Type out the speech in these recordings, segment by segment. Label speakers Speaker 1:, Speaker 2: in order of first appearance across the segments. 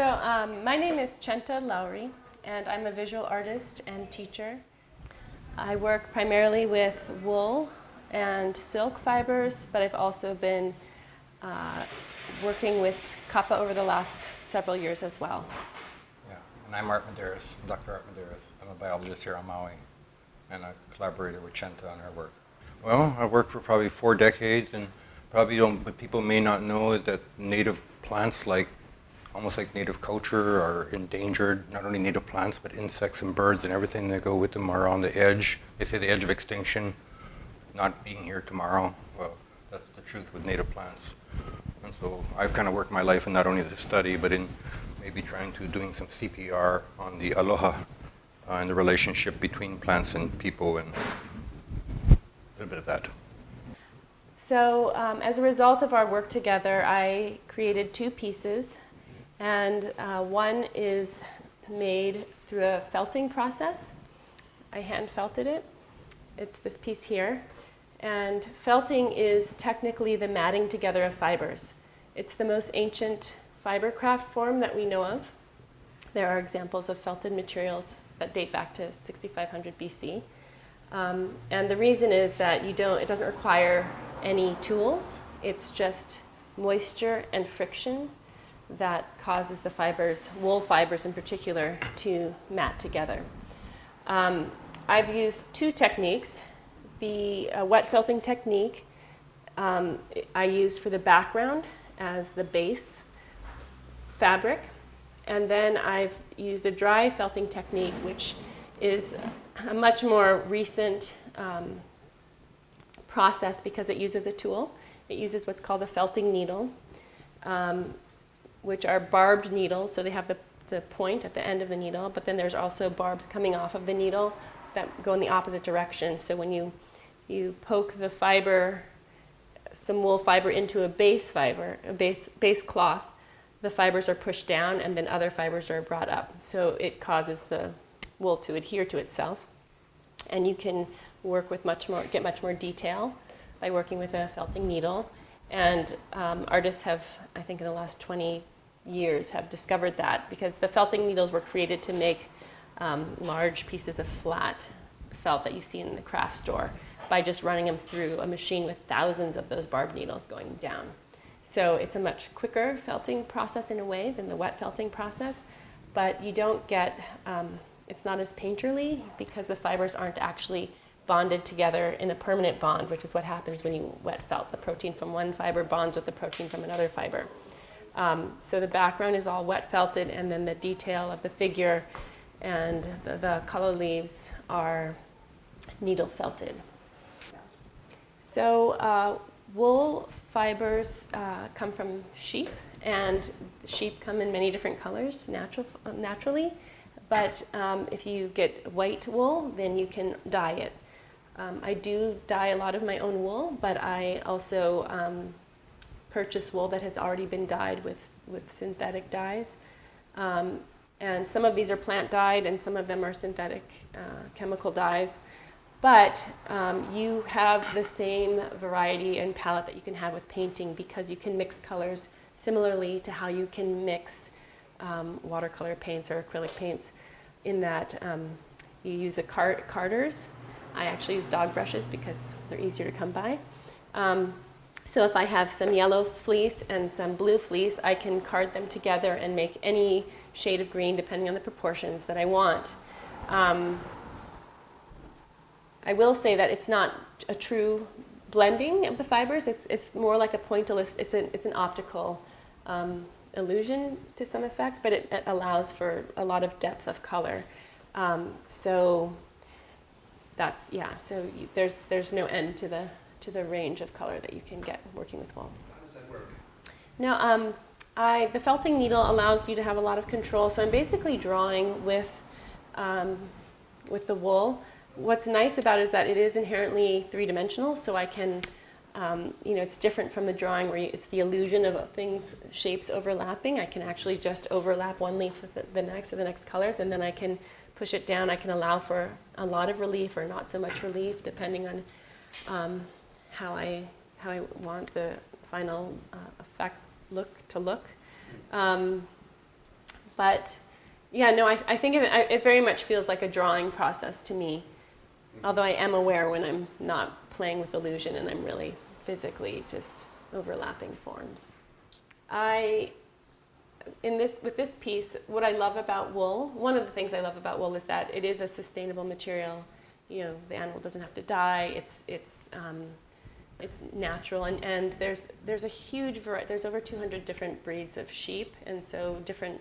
Speaker 1: My name is Chenta Laury, and I'm a visual artist and teacher. I work primarily with wool and silk fibers, but I've also been working with kappa over the last several years as well.
Speaker 2: Yeah, and I'm Medeiros, Dr. Medeiros. I'm a biologist here on Maui, and a collaborator with Chenta on her work. Well, I worked for probably 4 decades, and but people may not know that native plants, almost like native culture, are endangered. Not only native plants, but insects and birds and everything that go with them are on the edge. They say the edge of extinction, not being here tomorrow. Well, that's the truth with native plants. And so I've kind of worked my life in not only the study, but in maybe doing some CPR on the aloha and the relationship between plants and people, and a little bit of that.
Speaker 1: So as a result of our work together, I created 2 pieces. And one is made through a felting process. I hand felted it. It's this piece here. And felting is technically the matting together of fibers. It's the most ancient fiber craft form that we know of. There are examples of felted materials that date back to 6500 BC. And the reason is that it doesn't require any tools. It's just moisture and friction that causes the fibers, wool fibers in particular, to mat together. I've used 2 techniques. The wet felting technique I used for the background as the base fabric, and then I've used a dry felting technique, which is a much more recent process because it uses a tool. It uses what's called a felting needle, which are barbed needles, so they have the point at the end of the needle, but then there's also barbs coming off of the needle that go in the opposite direction. So when you poke the fiber, some wool fiber, into a base fiber, a base cloth, the fibers are pushed down and then other fibers are brought up. So it causes the wool to adhere to itself. And you can work with get much more detail by working with a felting needle. And artists have, I think in the last 20 years, have discovered that because the felting needles were created to make large pieces of flat felt that you see in the craft store by just running them through a machine with thousands of those barbed needles going down. So it's a much quicker felting process in a way than the wet felting process, but you don't get, it's not as painterly because the fibers aren't actually bonded together in a permanent bond, which is what happens when you wet felt. The protein from one fiber bonds with the protein from another fiber. So the background is all wet felted, and then the detail of the figure and the color leaves are needle felted. So wool fibers come from sheep, and sheep come in many different colors naturally. But if you get white wool, then you can dye it. I do dye a lot of my own wool, but I also purchase wool that has already been dyed with synthetic dyes. And some of these are plant dyed and some of them are synthetic chemical dyes. But you have the same variety and palette that you can have with painting because you can mix colors similarly to how you can mix watercolor paints or acrylic paints, in that you use carders. I actually use dog brushes because they're easier to come by. So if I have some yellow fleece and some blue fleece, I can card them together and make any shade of green depending on the proportions that I want. I will say that it's not a true blending of the fibers. It's more like a pointillist. It's an optical illusion to some effect, but it allows for a lot of depth of color. So that's, yeah. So there's no end to the range of color that you can get working with wool.
Speaker 3: How does that work?
Speaker 1: Now, the felting needle allows you to have a lot of control. So I'm basically drawing with the wool. What's nice about it is that it is inherently 3-dimensional, so I can, it's different from the drawing where it's the illusion of things, shapes overlapping. I can actually just overlap one leaf with the next or the next colors, and then I can push it down. I can allow for a lot of relief or not so much relief, depending on how I want the final effect to look. But yeah, no, I think it very much feels like a drawing process to me, although I am aware when I'm not playing with illusion and I'm really physically just overlapping forms. With this piece, what I love about wool, one of the things I love about wool is that it is a sustainable material. You know, the animal doesn't have to die. It's natural, and there's a huge variety. There's over 200 different breeds of sheep, and so different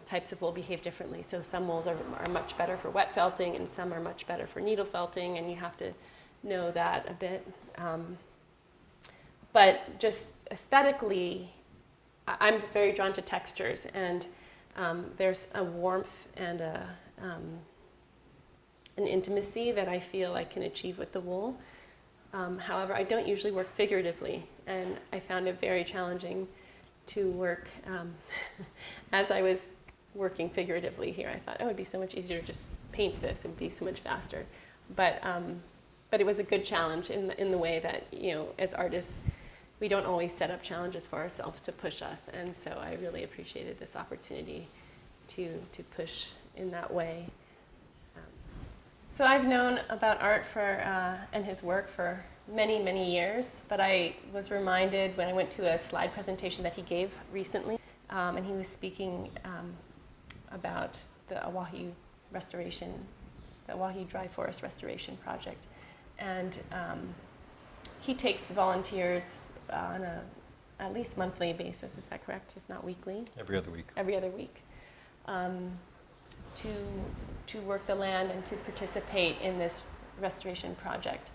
Speaker 1: types of wool behave differently. So some wools are much better for wet felting, and some are much better for needle felting, and you have to know that a bit. But just aesthetically, I'm very drawn to textures, and there's a warmth and an intimacy that I feel I can achieve with the wool. However, I don't usually work figuratively, and I found it very challenging to work. As I was working figuratively here, I thought, oh, it'd be so much easier to just paint this and be so much faster. But it was a good challenge in the way that, you know, as artists, we don't always set up challenges for ourselves to push us, and so I really appreciated this opportunity to push in that way. So I've known about Art and his work for many, many years, but I was reminded when I went to a slide presentation that he gave recently, and he was speaking about the Oahu restoration, the Oahu Dry Forest Restoration Project. And he takes volunteers on a at least monthly basis, is that correct, if not weekly?
Speaker 2: Every other week.
Speaker 1: Every other week. To work the land and to participate in this restoration project.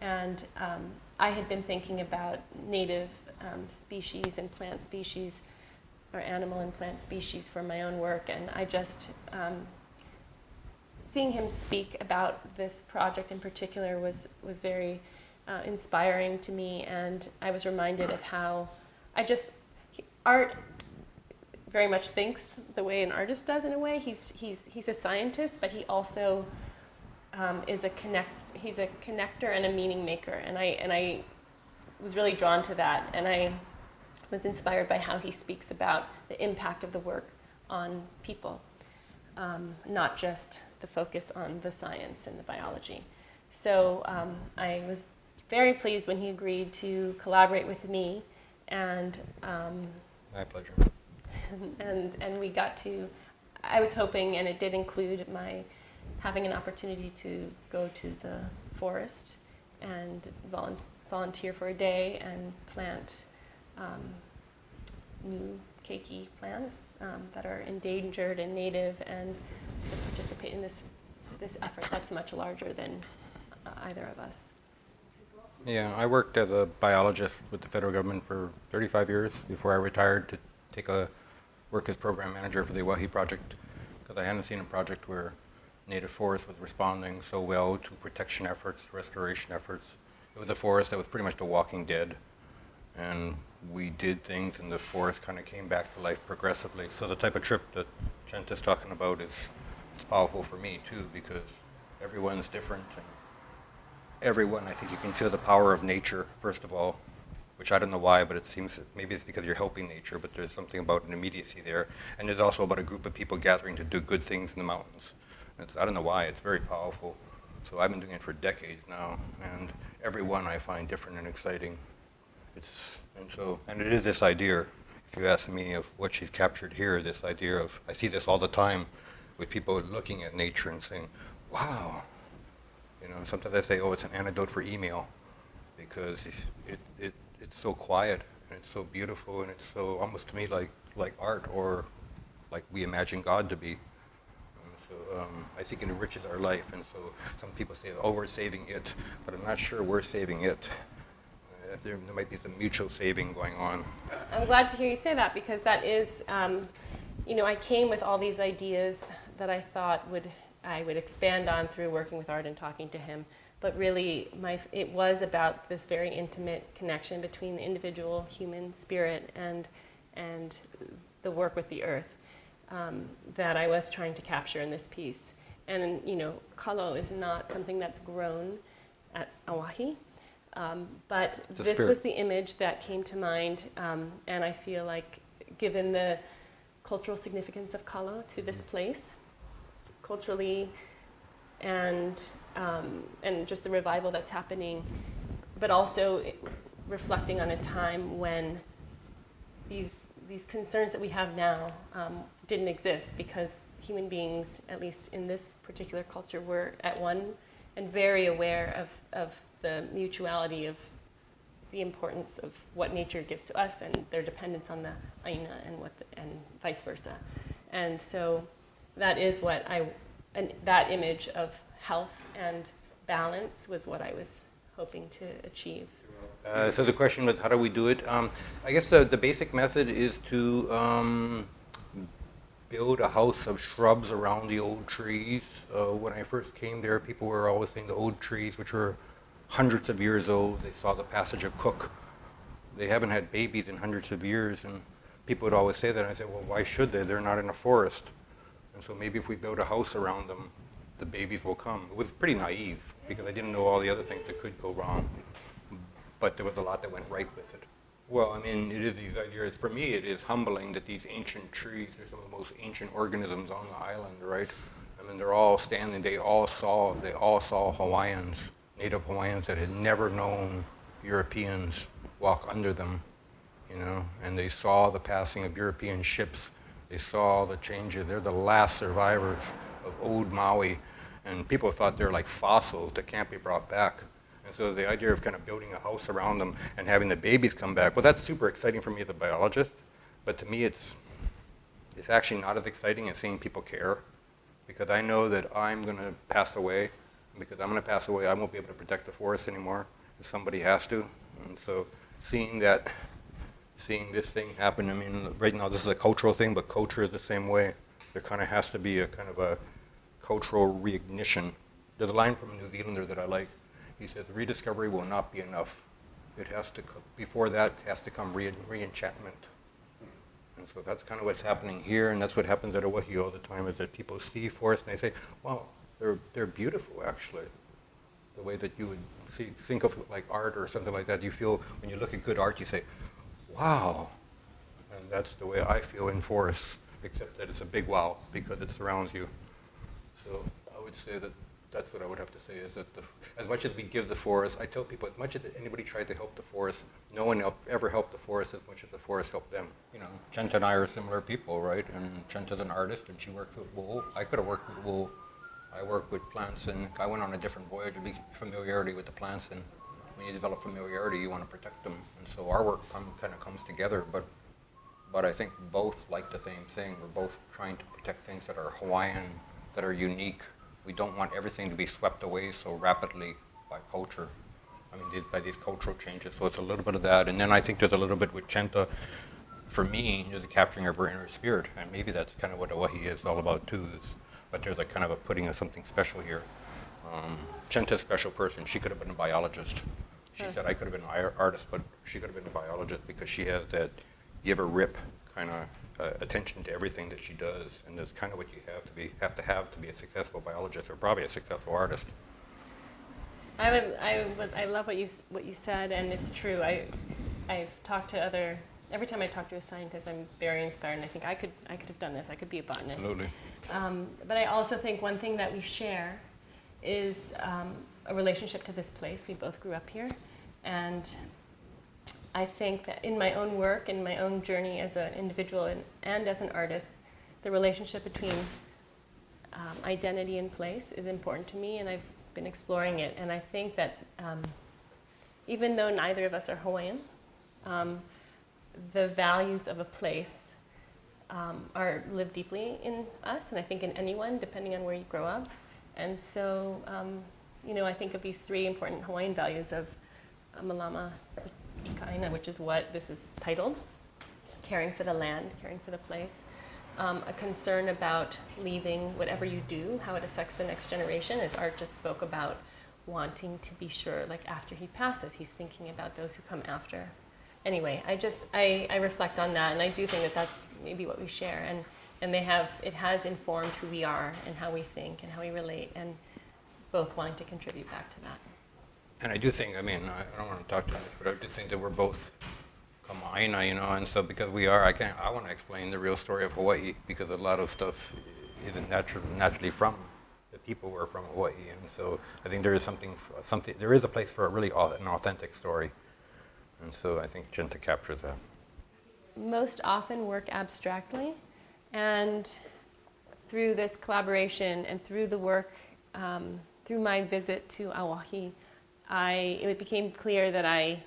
Speaker 1: And I had been thinking about native species and plant species, or animal and plant species for my own work, and I just, seeing him speak about this project in particular was very inspiring to me, and I was reminded of how Art very much thinks the way an artist does in a way. He's a scientist, but he also is he's a connector and a meaning maker, and I was really drawn to that, and I was inspired by how he speaks about the impact of the work on people, not just the focus on the science and the biology. So I was very pleased when he agreed to collaborate with me, and
Speaker 2: My pleasure.
Speaker 1: and we got to, I was hoping, and it did include my having an opportunity to go to the forest and volunteer for a day and plant new keiki plants that are endangered and native, and just participate in this effort that's much larger than either of us.
Speaker 2: Yeah, I worked as a biologist with the federal government for 35 years before I retired to take a work as program manager for the Hawai'i project, because I hadn't seen a project where native forest was responding so well to protection efforts, restoration efforts. It was a forest that was pretty much the walking dead, and we did things and the forest kind of came back to life progressively. So the type of trip that Chenta's talking about it's powerful for me too, because everyone's different, and everyone, I think you can feel the power of nature, first of all, which I don't know why, but it seems that maybe it's because you're helping nature, but there's something about an immediacy there. And there's also about a group of people gathering to do good things in the mountains. I don't know why, it's very powerful. So I've been doing it for decades now, and every one I find different and exciting. And it is this idea, if you ask me, of what she's captured here, this idea of, I see this all the time with people looking at nature and saying, wow. You know, sometimes I say, oh, it's an antidote for email, because it's so quiet, and it's so beautiful, and it's so almost to me like art, or like we imagine God to be. So I think it enriches our life, and so some people say, oh, we're saving it, but I'm not sure we're saving it. There might be some mutual saving going on.
Speaker 1: I'm glad to hear you say that, because that is, you know, I came with all these ideas that I thought I would expand on through working with Art and talking to him, but really it was about this very intimate connection between the individual human spirit and the work with the earth that I was trying to capture in this piece. And you know, kalo is not something that's grown at Oahu, but this was the image that came to mind, and I feel like given the cultural significance of kalo to this place, culturally, and just the revival that's happening, but also reflecting on a time when these concerns that we have now didn't exist, because human beings, at least in this particular culture, were at one and very aware of the mutuality of the importance of what nature gives to us and their dependence on the aina and vice versa. And so that is that image of health and balance was what I was hoping to achieve.
Speaker 2: So the question was, how do we do it? I guess the basic method is to build a house of shrubs around the old trees. When I first came there, people were always saying the old trees, which were hundreds of years old, they saw the passage of Cook. They haven't had babies in hundreds of years, and people would always say that. And I said, well, why should they? They're not in a forest. And so maybe if we build a house around them, the babies will come. It was pretty naive, because I didn't know all the other things that could go wrong. But there was a lot that went right with it. Well, I mean, it is these ideas. For me, it is humbling that these ancient trees are some of the most ancient organisms on the island, right? I mean, they're all standing. They all saw Hawaiians, native Hawaiians that had never known Europeans walk under them, you know, and they saw the passing of European ships. They saw the changes. They're the last survivors of old Maui, and people thought they're like fossils that can't be brought back. And so the idea of kind of building a house around them and having the babies come back, well, that's super exciting for me as a biologist, but to me it's actually not as exciting as seeing people care, because I know that I'm going to pass away. Because I'm going to pass away, I won't be able to protect the forest anymore. Somebody has to. And so seeing this thing happen, I mean, right now this is a cultural thing, but culture is the same way. There kind of has to be a kind of a cultural reignition. There's a line from a New Zealander that I like. He says, rediscovery will not be enough. It has to, before that has to come re-enchantment. And so that's kind of what's happening here, and that's what happens at Oahu all the time, is that people see forests and they say, wow, they're beautiful, actually. The way that you would think of like art or something like that, you feel when you look at good art, you say, wow. And that's the way I feel in forests, except that it's a big wow because it surrounds you. So I would say that that's what I would have to say, is that as much as we give the forest, I tell people, as much as anybody tried to help the forest, no one ever helped the forest as much as the forest helped them. You know, Chenta and I are similar people, right? And Chenta's an artist, and she works with wool. I could have worked with wool. I work with plants, and I went on a different voyage of familiarity with the plants, and when you develop familiarity, you want to protect them. And so our work kind of comes together, but I think both like the same thing. We're both trying to protect things that are Hawaiian, that are unique. We don't want everything to be swept away so rapidly by culture. I mean, by these cultural changes. So it's a little bit of that, and then I think there's a little bit with Chenta. For me, the capturing of her inner spirit, and maybe that's kind of what Oahi is all about too. But there's a kind of a putting of something special here. Chenta's a special person. She could have been a biologist. She said I could have been an artist, but she could have been a biologist because she has that give a rip kind of attention to everything that she does, and that's kind of what you have to be a successful biologist, or probably a successful artist.
Speaker 1: I love what you said, and it's true. I've talked to every time I talk to a scientist, I'm very inspired, and I think I could have done this. I could be a botanist.
Speaker 2: Absolutely.
Speaker 1: But I also think one thing that we share is a relationship to this place. We both grew up here, and I think that in my own work, in my own journey as an individual and as an artist, the relationship between identity and place is important to me, and I've been exploring it. And I think that even though neither of us are Hawaiian, the values of a place are live deeply in us, and I think in anyone, depending on where you grow up. And so, I think of these three important Hawaiian values of malama ikaina, which is what this is titled, caring for the land, caring for the place, a concern about leaving whatever you do, how it affects the next generation, as Art just spoke about wanting to be sure, like after he passes, he's thinking about those who come after. Anyway, I reflect on that, and I do think that that's maybe what we share, and it has informed who we are and how we think and how we relate, and both wanting to contribute back to that.
Speaker 2: And I do think, I don't want to talk too much, but I do think that we're both Kama'aina, and so because I want to explain the real story of Hawaii because a lot of stuff isn't naturally from the people who are from Hawaii, and so I think there is there is a place for an authentic story, and so I think Chenta captures that.
Speaker 1: Most often work abstractly, and through this collaboration and through the work, through my visit to Auahi, it became clear that I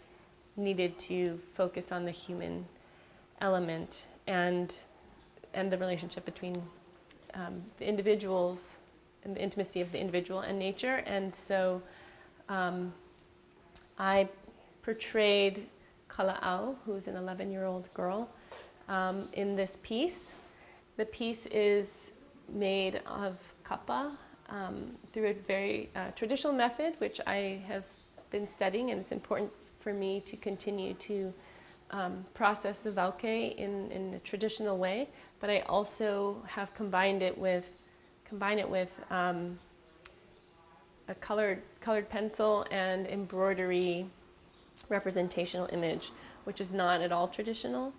Speaker 1: needed to focus on the human element and the relationship between the individuals and the intimacy of the individual and nature. And so I portrayed Kala'au, who's an 11-year-old girl, in this piece. The piece is made of kapa through a very traditional method, which I have been studying, and it's important for me to continue to process the vauke in a traditional way. But I also have combined it with a colored pencil and embroidery representational image, which is not at all traditional,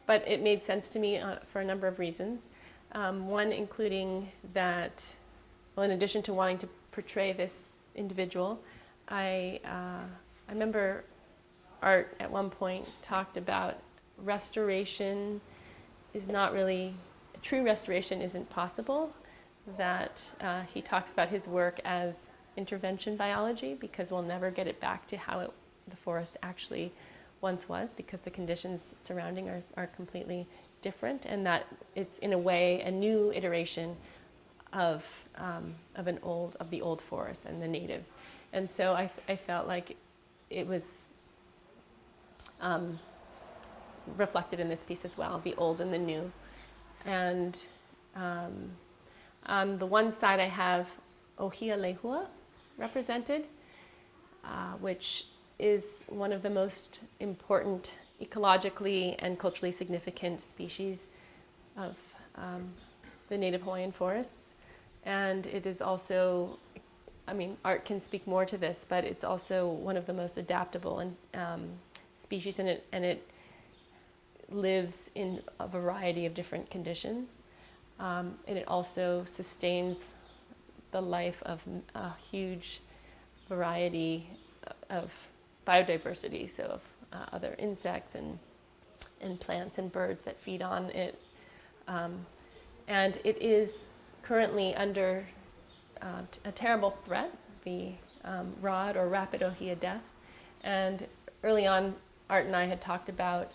Speaker 1: but it made sense to me for a number of reasons. One including that, well, in addition to wanting to portray this individual, I remember Art at one point talked about restoration is not really, true restoration isn't possible, that he talks about his work as intervention biology because we'll never get it back to how the forest actually once was because the conditions surrounding are completely different, and that it's in a way a new iteration of the old forest and the natives. And so I felt like it was reflected in this piece as well, the old and the new. And on the one side I have Ohia Lehua represented, which is one of the most important ecologically and culturally significant species of the native Hawaiian forests. And it is also, I mean, Art can speak more to this, but it's also one of the most adaptable and species, and it lives in a variety of different conditions. And it also sustains the life of a huge variety of biodiversity, so of other insects and plants and birds that feed on it. And it is currently under a terrible threat, the rod or rapid ohia death. And early on, Art and I had talked about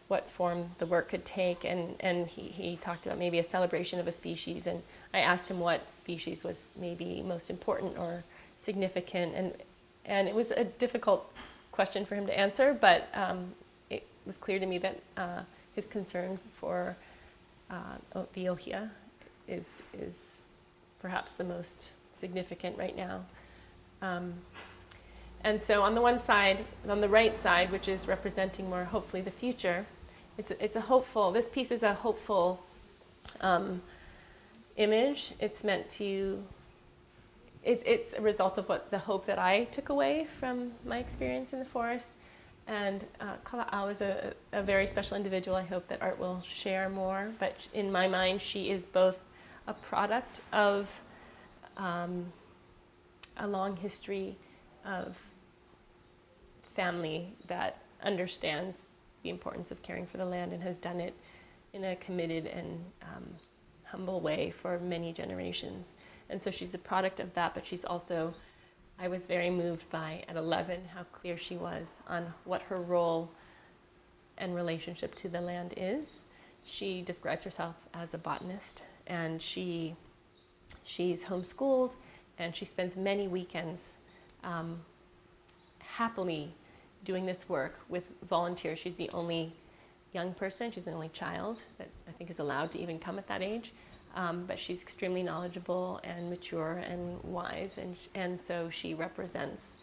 Speaker 1: what form the work could take, and he talked about maybe a celebration of a species, and I asked him what species was maybe most important or significant, and it was a difficult question for him to answer, but it was clear to me that his concern for the ohia is perhaps the most significant right now. And so on the one side, on the right side, which is representing more hopefully the future, it's a hopeful, this piece is a hopeful image. It's meant to, it's a result of the hope that I took away from my experience in the forest. And Kala'au is a very special individual. I hope that Art will share more, but in my mind, she is both a product of a long history of family that understands the importance of caring for the land and has done it in a committed and humble way for many generations. And so she's a product of that, but she's also, I was very moved by, at 11, how clear she was on what her role and relationship to the land is. She describes herself as a botanist, and she's homeschooled, and she spends many weekends happily doing this work with volunteers. She's the only young person, she's the only child that I think is allowed to even come at that age. But she's extremely knowledgeable and mature and wise, and so she represents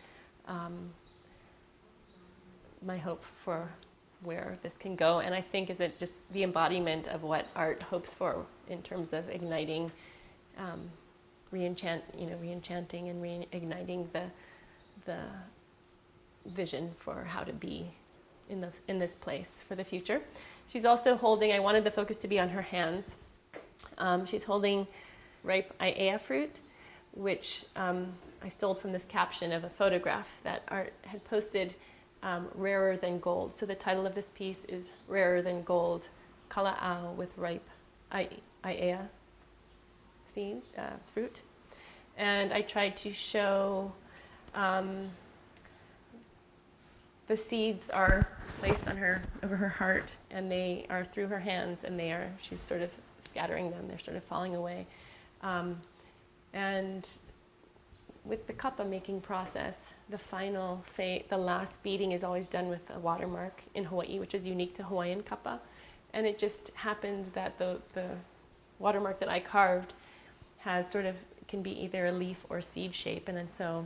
Speaker 1: my hope for where this can go, and I think is it just the embodiment of what Art hopes for in terms of igniting, re-enchanting and reigniting the vision for how to be in this place for the future. She's also holding, I wanted the focus to be on her hands. She's holding ripe Aiea fruit, which I stole from this caption of a photograph that Art had posted, rarer than gold. So the title of this piece is Rarer Than Gold, Kala'au with ripe Aiea seed, fruit. And I tried to show the seeds are placed on her, over her heart, and they are through her hands, and she's sort of scattering them, they're sort of falling away. And with the kappa making process, the last beading is always done with a watermark in Hawaii, which is unique to Hawaiian kappa. And it just happened that the watermark that I carved has can be either a leaf or seed shape, and then so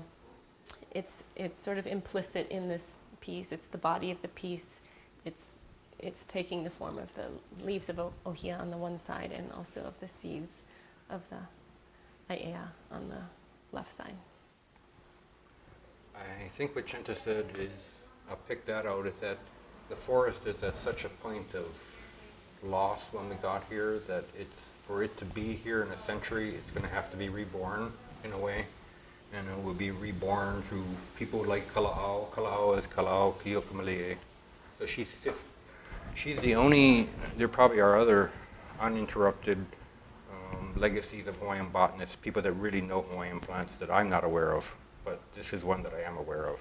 Speaker 1: it's sort of implicit in this piece. It's the body of the piece. It's taking the form of the leaves of ohia on the one side and also of the seeds of the aiea on the left side.
Speaker 2: I think what Chenta said is, I'll pick that out, is that the forest is at such a point of loss when we got here that for it to be here in a century, it's going to have to be reborn in a way. And it will be reborn through people like Kala'au. Kala'au is Kala'au Kiokumalie. So she's the only, there probably are other uninterrupted legacies of Hawaiian botanists, people that really know Hawaiian plants that I'm not aware of, but this is one that I am aware of.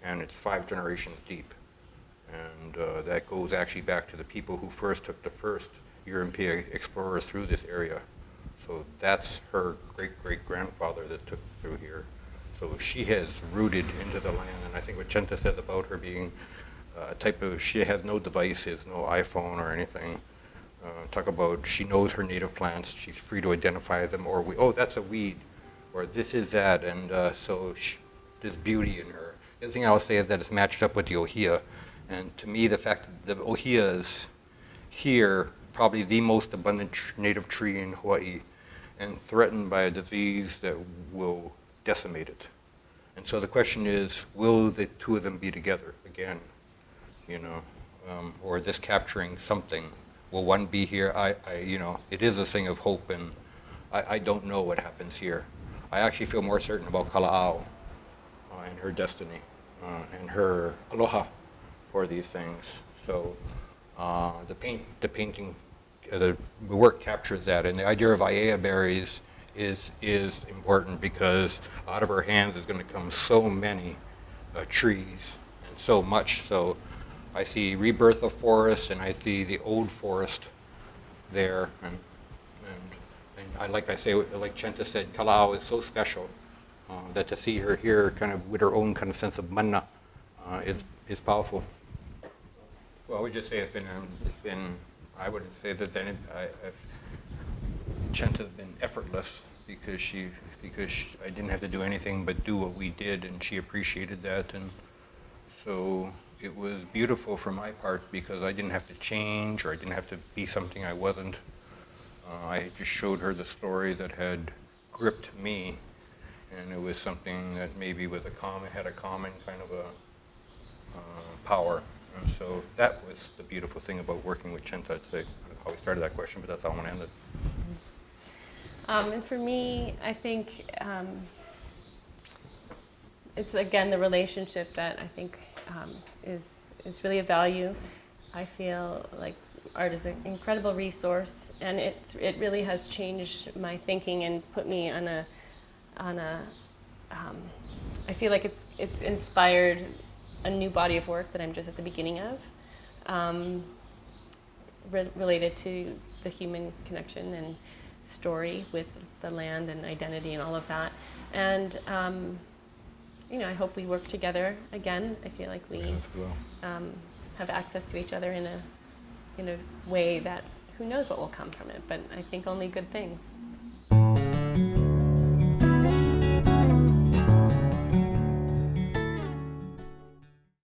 Speaker 2: And it's 5 generations deep. And that goes actually back to the people who first took the first European explorers through this area. So that's her great-great-grandfather that took through here. So she has rooted into the land, and I think what Chenta said about her being a type of, she has no devices, no iPhone or anything. Talk about she knows her native plants, she's free to identify them, or oh, that's a weed, or this is that, and so there's beauty in her. The other thing I'll say is that it's matched up with the ohia, and to me the fact that the ohia is here, probably the most abundant native tree in Hawaii, and threatened by a disease that will decimate it. And so the question is, will the two of them be together again? Or this capturing something? Will one be here? It is a thing of hope, and I don't know what happens here. I actually feel more certain about Kala'au and her destiny and her aloha for these things. So the painting, the work captures that, and the idea of Aiea berries is important because out of her hands is going to come so many trees and so much. So I see rebirth of forest, and I see the old forest there, and I, like Chenta said, Kala'au is so special that to see her here, kind of with her own kind of sense of mana, is powerful. Well, I would just say it's been. I would say that Chenta's been effortless because I didn't have to do anything but do what we did, and she appreciated that, and so it was beautiful for my part because I didn't have to change, or I didn't have to be something I wasn't. I just showed her the story that had gripped me, and it was something that maybe had a common kind of a power. And so that was the beautiful thing about working with Chenta. I'd say, I don't know how we started that question, but that's how I'm going to end it.
Speaker 1: And for me, I think it's again the relationship that I think is really a value. I feel like art is an incredible resource, and it really has changed my thinking and put me on a I feel like it's inspired a new body of work that I'm just at the beginning of, related to the human connection and story with the land and identity and all of that. And I hope we work together again. I feel like we have access to each other in a way that who knows what will come from it, but I think only good things.